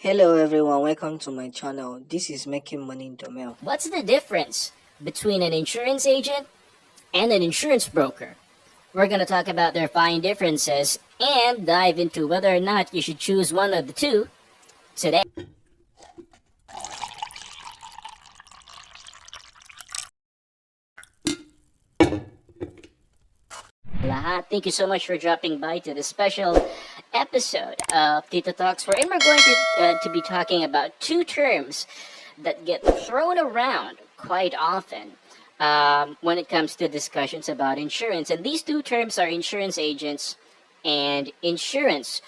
Hello everyone, welcome to my channel. This is Making Money in the Mail. What's the difference between an insurance agent and an insurance broker? We're going to talk about their fine differences and dive into whether or not you should choose one of the two today. Lahat, thank you so much for dropping by to this special episode of Tito Talks, wherein we're going to be talking about two terms that get thrown around quite often when it comes to discussions about insurance. And these two terms are insurance agents and insurance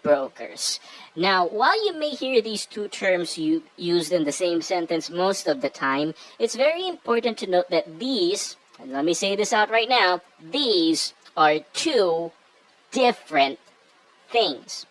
brokers. Now, while you may hear these two terms used in the same sentence most of the time, it's very important to note that these, and let me say this out right now, these are two different things.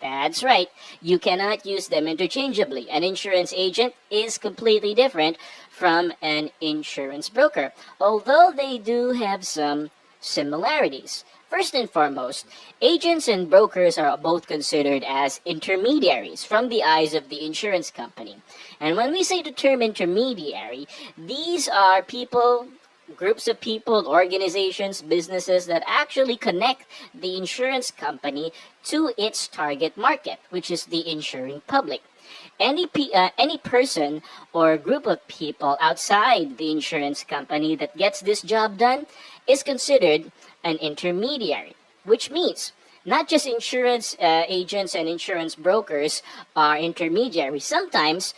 That's right. You cannot use them interchangeably. An insurance agent is completely different from an insurance broker, although they do have some similarities. First and foremost, agents and brokers are both considered as intermediaries from the eyes of the insurance company. And when we say the term intermediary, these are people, groups of people, organizations, businesses that actually connect the insurance company to its target market, which is the insuring public. Any person or group of people outside the insurance company that gets this job done is considered an intermediary, which means not just insurance agents and insurance brokers are intermediaries. Sometimes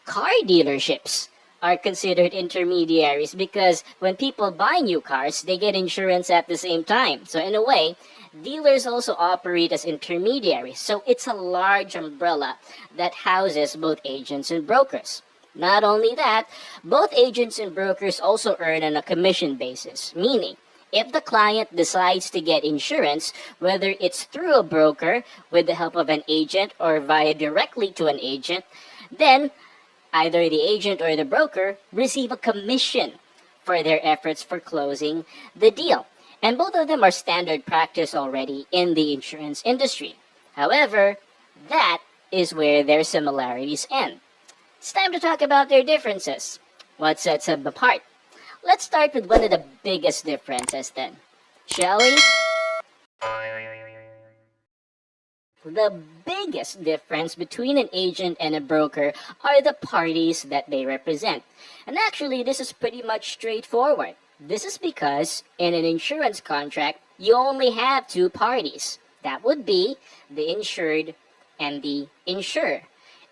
car dealerships are considered intermediaries because when people buy new cars, they get insurance at the same time. So in a way, dealers also operate as intermediaries. So it's a large umbrella that houses both agents and brokers. Not only that, both agents and brokers also earn on a commission basis, meaning if the client decides to get insurance, whether it's through a broker with the help of an agent or via directly to an agent, then either the agent or the broker receive a commission for their efforts for closing the deal. And both of them are standard practice already in the insurance industry. However, that is where their similarities end. It's time to talk about their differences. What sets them apart? Let's start with one of the biggest differences then, shall we? The biggest difference between an agent and a broker are the parties that they represent. And actually, this is pretty much straightforward. This is because in an insurance contract, you only have two parties. That would be the insured and the insurer.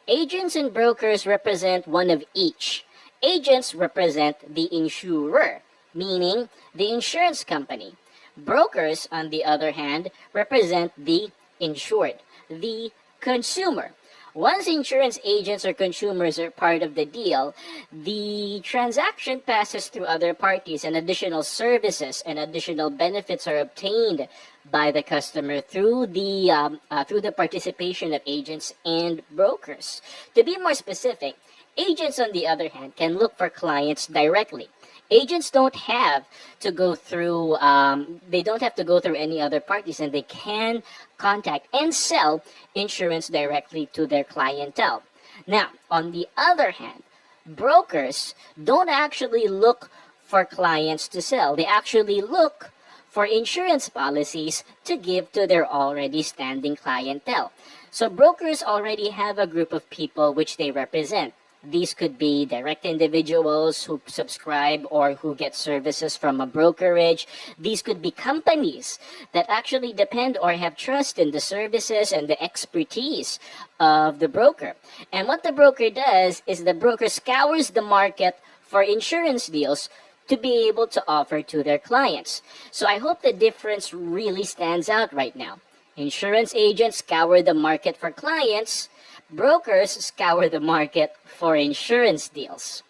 Agents and brokers represent one of each. Agents represent the insurer, meaning the insurance company. Brokers, on the other hand, represent the insured, the consumer. Once insurance agents or consumers are part of the deal, the transaction passes through other parties and additional services and additional benefits are obtained by the customer through the participation of agents and brokers. To be more specific, agents, on the other hand, can look for clients directly. Agents don't have to go through any other parties, and they can contact and sell insurance directly to their clientele. Now, on the other hand, brokers don't actually look for clients to sell. They actually look for insurance policies to give to their already standing clientele. So brokers already have a group of people which they represent. These could be direct individuals who subscribe or who get services from a brokerage. These could be companies that actually depend or have trust in the services and the expertise of the broker. And what the broker does is the broker scours the market for insurance deals to be able to offer to their clients. So I hope the difference really stands out right now. Insurance agents scour the market for clients. Brokers scour the market for insurance deals.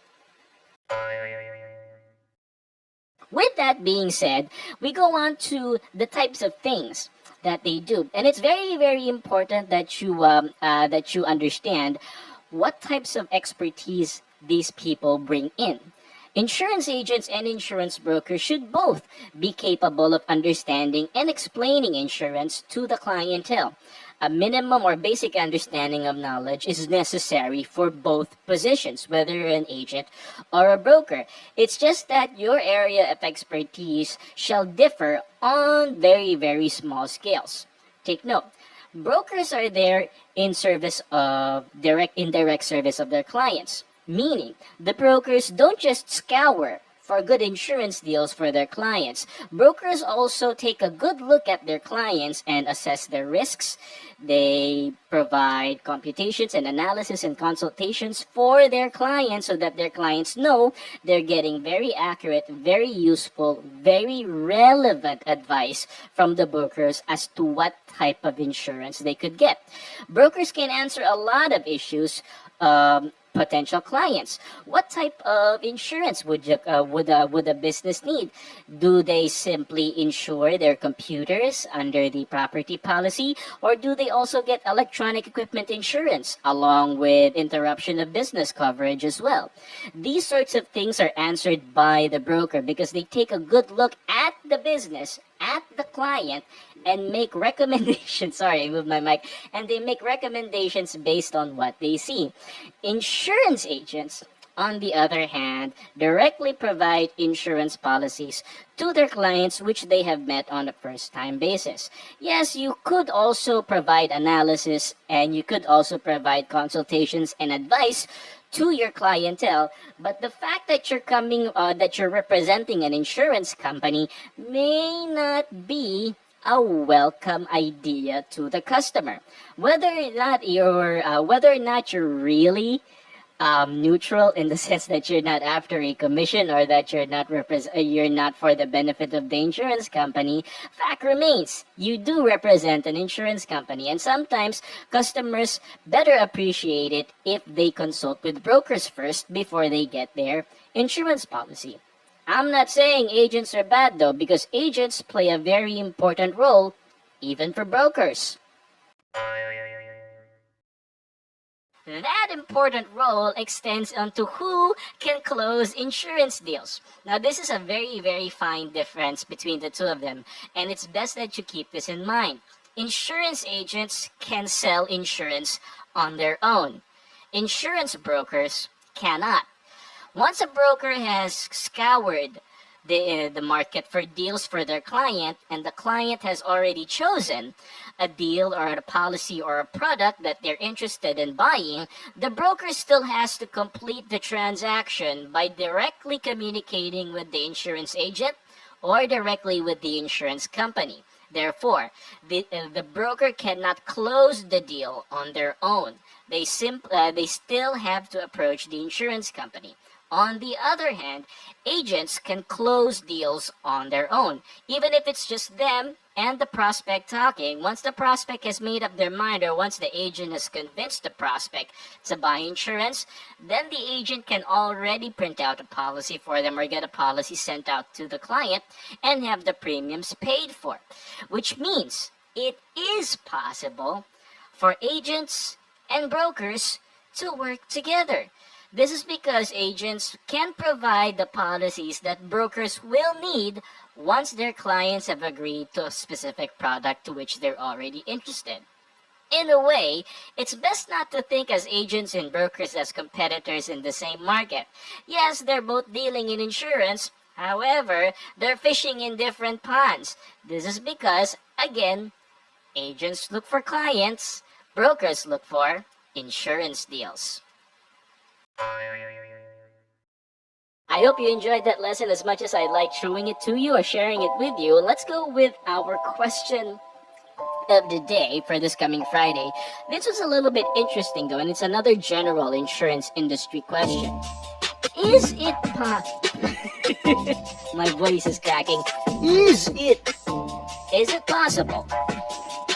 With that being said, we go on to the types of things that they do, and it's very, very important that you understand what types of expertise these people bring in. Insurance agents and insurance brokers should both be capable of understanding and explaining insurance to the clientele. A minimum or basic understanding of knowledge is necessary for both positions, whether you're an agent or a broker. It's just that your area of expertise shall differ on very, very small scales. Take note. Brokers are there in service of indirect service of their clients. Meaning, the brokers don't just scour for good insurance deals for their clients. Brokers also take a good look at their clients and assess their risks. They provide computations and analysis and consultations for their clients so that their clients know they're getting very accurate, very useful, very relevant advice from the brokers as to what type of insurance they could get. Brokers can answer a lot of issues. Potential clients. What type of insurance would a business need? Do they simply insure their computers under the property policy, or do they also get electronic equipment insurance along with interruption of business coverage as well? These sorts of things are answered by the broker because they take a good look at the business, at the client, and make recommendations. Sorry, I moved my mic. And they make recommendations based on what they see. Insurance agents, on the other hand, directly provide insurance policies to their clients which they have met on a first-time basis. Yes, you could also provide analysis and you could also provide consultations and advice to your clientele, but the fact that you're representing an insurance company may not be a welcome idea to the customer. Whether or not you're really neutral in the sense that you're not after a commission or that you're not for the benefit of the insurance company, fact remains you do represent an insurance company, and sometimes customers better appreciate it if they consult with brokers first before they get their insurance policy. I'm not saying agents are bad though, because agents play a very important role even for brokers. That important role extends onto who can close insurance deals. Now, this is a very, very fine difference between the two of them, and it's best that you keep this in mind. Insurance agents can sell insurance on their own. Insurance brokers cannot. Once a broker has scoured the market for deals for their client, and the client has already chosen a deal or a policy or a product that they're interested in buying, the broker still has to complete the transaction by directly communicating with the insurance agent or directly with the insurance company. Therefore, the broker cannot close the deal on their own. They still have to approach the insurance company. On the other hand, agents can close deals on their own, even if it's just them and the prospect talking. Once the prospect has made up their mind, or once the agent has convinced the prospect to buy insurance, then the agent can already print out a policy for them or get a policy sent out to the client and have the premiums paid for. Which means it is possible for agents and brokers to work together. This is because agents can provide the policies that brokers will need once their clients have agreed to a specific product to which they're already interested. In a way, it's best not to think as agents and brokers as competitors in the same market. Yes, they're both dealing in insurance. However, they're fishing in different ponds. This is because, again, agents look for clients, brokers look for insurance deals. I hope you enjoyed that lesson as much as I liked showing it to you or sharing it with you. Let's go with our question of the day for this coming Friday. This was a little bit interesting though, and it's another general insurance industry question. Is it My voice is cracking. Is it possible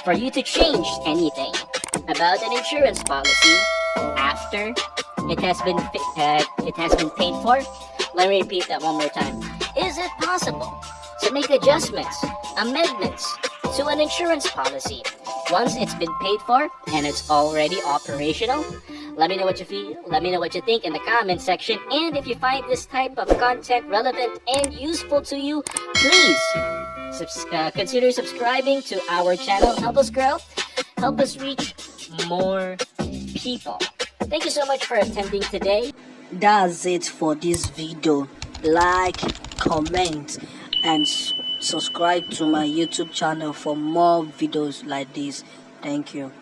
for you to change anything about an insurance policy after it has been paid for? Let me repeat that one more time. Is it possible to make adjustments, amendments to an insurance policy once it's been paid for and it's already operational? Let me know what you feel. Let me know what you think in the comment section. And if you find this type of content relevant and useful to you, please consider subscribing to our channel. Help us grow. help us reach more people. Thank you so much for attending today. That's it for this video. Like, comment, and subscribe to my YouTube channel for more videos like this. Thank you.